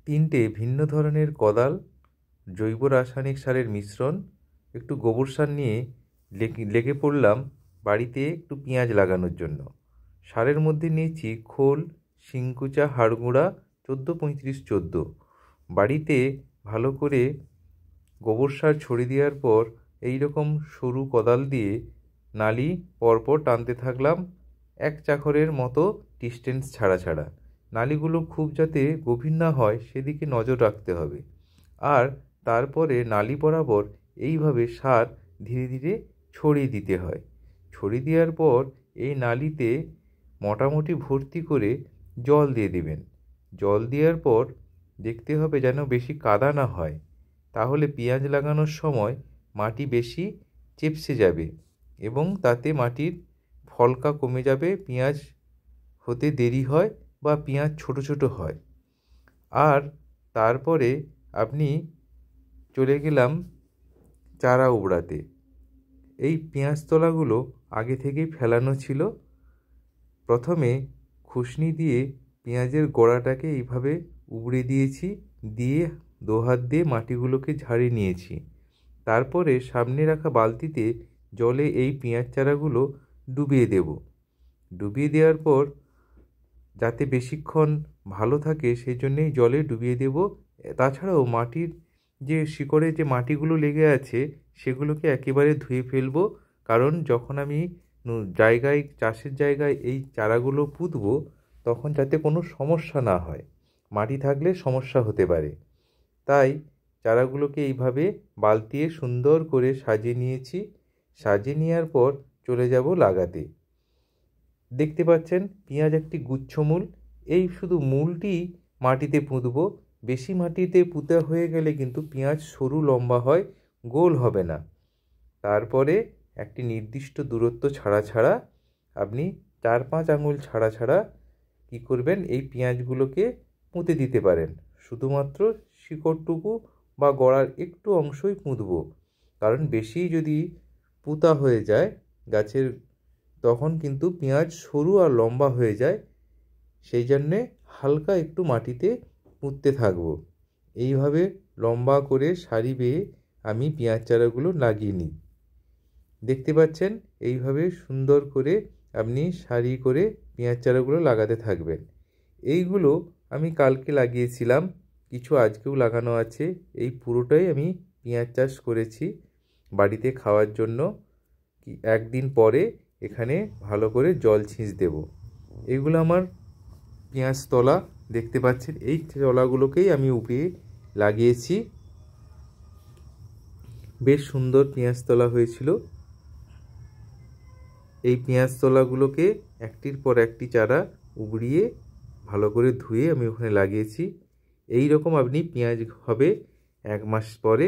তিনটে ভিন্ন ধরনের কোদাল, জৈব রাসায়নিক সারের মিশ্রণ, একটু গোবর সার নিয়ে লেগে পড়লাম বাড়িতে একটু পেঁয়াজ লাগানোর জন্য। সারের মধ্যে নিয়েছি খোল, শিংকুচা, হাড়গুঁড়া 14-35-14। বাড়িতে ভালো করে গোবর সার ছড়িয়ে দেওয়ার পর এই রকম সরু কোদাল দিয়ে নালি পরপর টানতে থাকলাম, এক চাকরের মতো ডিস্টেন্স ছাড়া ছাড়া। নালিগুলো খুব যাতে গভীর না হয় সেদিকে নজর রাখতে হবে। আর তারপরে নালি বরাবর এইভাবে সার ধীরে ধীরে ছড়িয়ে দিতে হয়। ছড়িয়ে দেওয়ার পর এই নালিতে মোটামুটি ভর্তি করে জল দিয়ে দেবেন। জল দেওয়ার পর দেখতে হবে যেন বেশি কাদা না হয়, তাহলে পেঁয়াজ লাগানোর সময় মাটি বেশি চেপসে যাবে এবং তাতে মাটির ফলকা কমে যাবে, পেঁয়াজ হতে দেরি হয় বা পেঁয়াজ ছোট ছোট হয়। আর তারপরে আপনি চলে গেলাম চারা উবড়াতে। এই পেঁয়াজ তলাগুলো আগে থেকেই ফেলানো ছিল। প্রথমে খুসনি দিয়ে পেঁয়াজের গোড়াটাকে এইভাবে উবড়ে দিয়েছি, দিয়ে দোহাত দিয়ে মাটিগুলোকে ঝাড়িয়ে নিয়েছি। তারপরে সামনে রাখা বালতিতে জলে এই পেঁয়াজ চারাগুলো ডুবিয়ে দেব। ডুবিয়ে দেওয়ার পর যাতে বেশিক্ষণ ভালো থাকে সেই জন্যেই জলে ডুবিয়ে দেব। তাছাড়াও মাটির যে শিকড়ে যে মাটিগুলো লেগে আছে সেগুলোকে একেবারে ধুয়ে ফেলবো, কারণ যখন আমি চাষের জায়গায় এই চারাগুলো পুঁতবো তখন যাতে কোনো সমস্যা না হয়, মাটি থাকলে সমস্যা হতে পারে। তাই চারাগুলোকে এইভাবে বালতিয়ে সুন্দর করে সাজিয়ে নিয়েছি। সাজিয়ে নেওয়ার পর চলে যাব লাগাতে। দেখতে পাচ্ছেন পেঁয়াজ একটি গুচ্ছমূল, এই শুধু মূলটি মাটিতে পুঁতব। বেশি মাটিতে পুঁতা হয়ে গেলে কিন্তু পেঁয়াজ সরু লম্বা হয়, গোল হবে না। তারপরে একটি নির্দিষ্ট দূরত্ব ছাড়া ছাড়া আপনি 4-5 আঙুল ছাড়া ছাড়া কী করবেন, এই পেঁয়াজগুলোকে পুঁতে দিতে পারেন। শুধুমাত্র শিকড়টুকু বা গোড়ার একটু অংশই পুঁতব, কারণ বেশি যদি পুঁতা হয়ে যায় গাছের তখন কিন্তু পেঁয়াজ সরু আর লম্বা হয়ে যায়। সেই জন্যে হালকা একটু মাটিতে পুঁততে থাকবো। এইভাবে লম্বা করে সারি বেয়ে আমি পেঁয়াজ চারাগুলো লাগিয়ে নিই। দেখতে পাচ্ছেন এইভাবে সুন্দর করে আপনি সারি করে পেঁয়াজ চারাগুলো লাগাতে থাকবেন। এইগুলো আমি কালকে লাগিয়েছিলাম, কিছু আজকেও লাগানো আছে। এই পুরোটাই আমি পেঁয়াজ চাষ করেছি বাড়িতে খাওয়ার জন্য। একদিন পরে এখানে ভালো করে জল ছিঁচ দেব। এইগুলো আমার পেঁয়াজ তলা, দেখতে পাচ্ছেন এই তলাগুলোকেই আমি উপরে লাগিয়েছি। বেশ সুন্দর পেঁয়াজ তলা হয়েছিল। এই পেঁয়াজ তলাগুলোকে একটির পর একটি চারা উবড়িয়ে ভালো করে ধুয়ে আমি ওখানে লাগিয়েছি। এই রকম আপনি পেঁয়াজ হবে 1 মাস পরে।